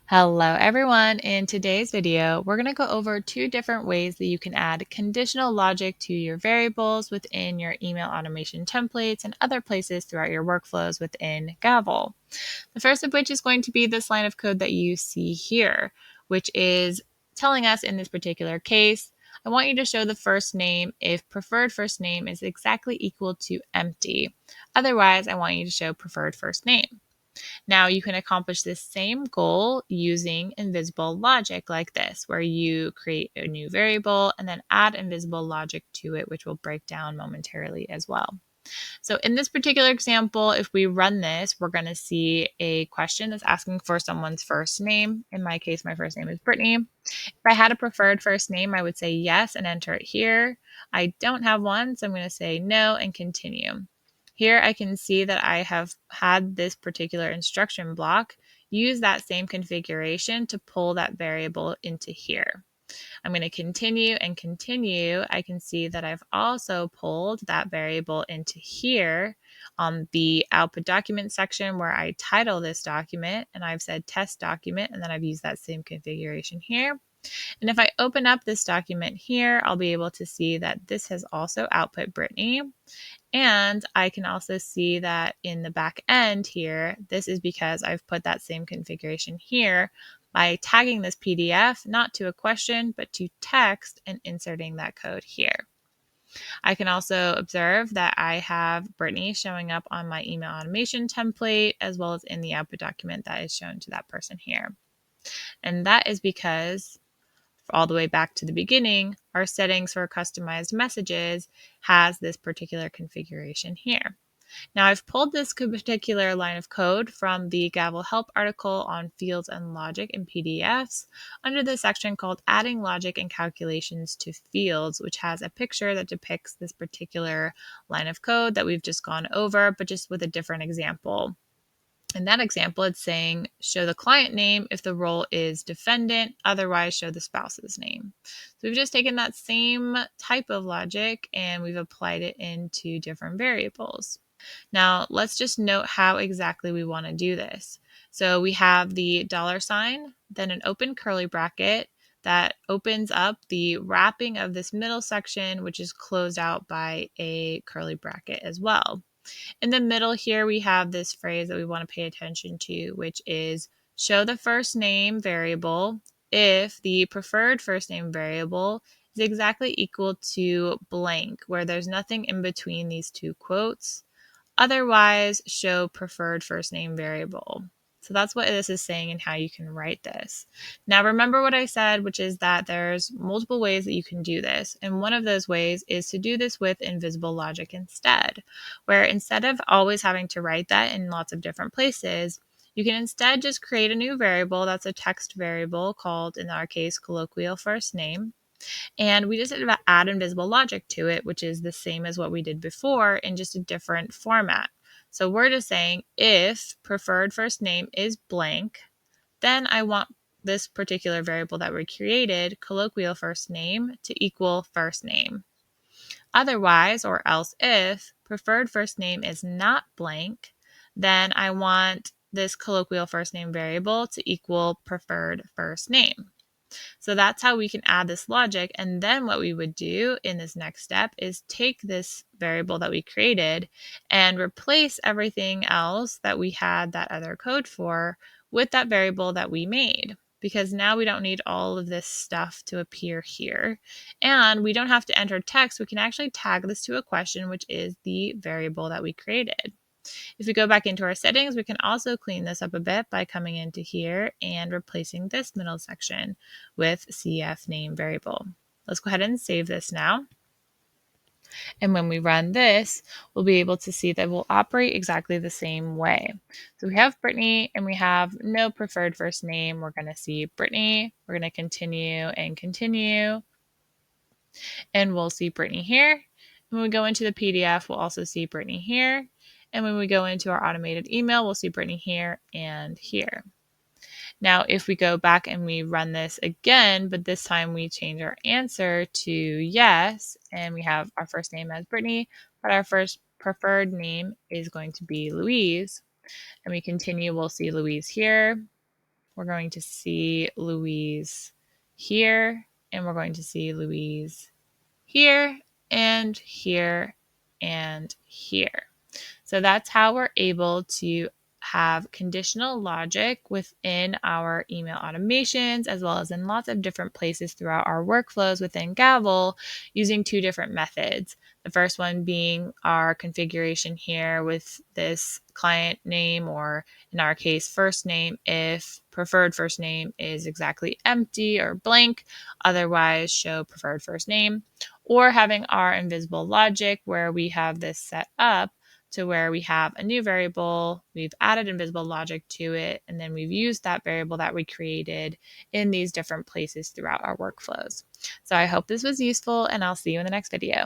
Hello everyone. In today's video, we're going to go over two different ways that you can add conditional logic to your variables within your email automation templates and other places throughout your workflows within Gavel. The first of which is going to be this line of code that you see here, which is telling us in this particular case, I want you to show the first name if preferred first name is exactly equal to empty. Otherwise, I want you to show preferred first name. Now you can accomplish this same goal using invisible logic like this, where you create a new variable and then add invisible logic to it, which we'll break down momentarily as well. So in this particular example, if we run this, we're going to see a question that's asking for someone's first name. In my case, my first name is Brittany. If I had a preferred first name, I would say yes and enter it here. I don't have one, so I'm going to say no and continue. Here I can see that I have had this particular instruction block use that same configuration to pull that variable into here. I'm going to continue and continue. I can see that I've also pulled that variable into here on the output document section where I title this document, and I've said test document, and then I've used that same configuration here. And if I open up this document here, I'll be able to see that this has also output Brittany. And I can also see that in the back end here, this is because I've put that same configuration here by tagging this PDF not to a question, but to text and inserting that code here. I can also observe that I have Brittany showing up on my email automation template, as well as in the output document that is shown to that person here. And that is because all the way back to the beginning, our settings for customized messages has this particular configuration here. Now I've pulled this particular line of code from the Gavel help article on fields and logic in PDFs under the section called adding logic and calculations to fields, which has a picture that depicts this particular line of code that we've just gone over, but just with a different example. In that example, it's saying show the client name if the role is defendant, otherwise show the spouse's name. So we've just taken that same type of logic and we've applied it into different variables. Now, let's just note how exactly we want to do this. So we have the $sign, then an open curly bracket that opens up the wrapping of this middle section, which is closed out by a curly bracket as well. In the middle here, we have this phrase that we want to pay attention to, which is show the first name variable if the preferred first name variable is exactly equal to blank, where there's nothing in between these two quotes. Otherwise, show preferred first name variable. So that's what this is saying and how you can write this. Now, remember what I said, which is that there's multiple ways that you can do this. And one of those ways is to do this with invisible logic instead, where instead of always having to write that in lots of different places, you can instead just create a new variable that's a text variable called, in our case, colloquial first name. And we just add invisible logic to it, which is the same as what we did before in just a different format. So we're just saying if preferred first name is blank, then I want this particular variable that we created, colloquial first name, to equal first name. Otherwise, or else if preferred first name is not blank, then I want this colloquial first name variable to equal preferred first name. So that's how we can add this logic. And then what we would do in this next step is take this variable that we created and replace everything else that we had that other code for with that variable that we made. Because now we don't need all of this stuff to appear here. And we don't have to enter text. We can actually tag this to a question, which is the variable that we created. If we go back into our settings, we can also clean this up a bit by coming into here and replacing this middle section with CF name variable. Let's go ahead and save this now. And when we run this, we'll be able to see that we'll operate exactly the same way. So we have Brittany and we have no preferred first name. We're going to see Brittany. We're going to continue and continue. And we'll see Brittany here. When we go into the PDF, we'll also see Brittany here. And when we go into our automated email, we'll see Brittany here and here. Now, if we go back and we run this again, but this time we change our answer to yes, and we have our first name as Brittany, but our first preferred name is going to be Louise. And we continue, we'll see Louise here. we're going to see Louise here, and we're going to see Louise here, and here, and here. So that's how we're able to have conditional logic within our email automations, as well as in lots of different places throughout our workflows within Gavel using two different methods. The first one being our configuration here with this client name, or in our case, first name, if preferred first name is exactly empty or blank, otherwise show preferred first name, or having our invisible logic where we have this set up to where we have a new variable, we've added invisible logic to it, and then we've used that variable that we created in these different places throughout our workflows. So I hope this was useful, and I'll see you in the next video.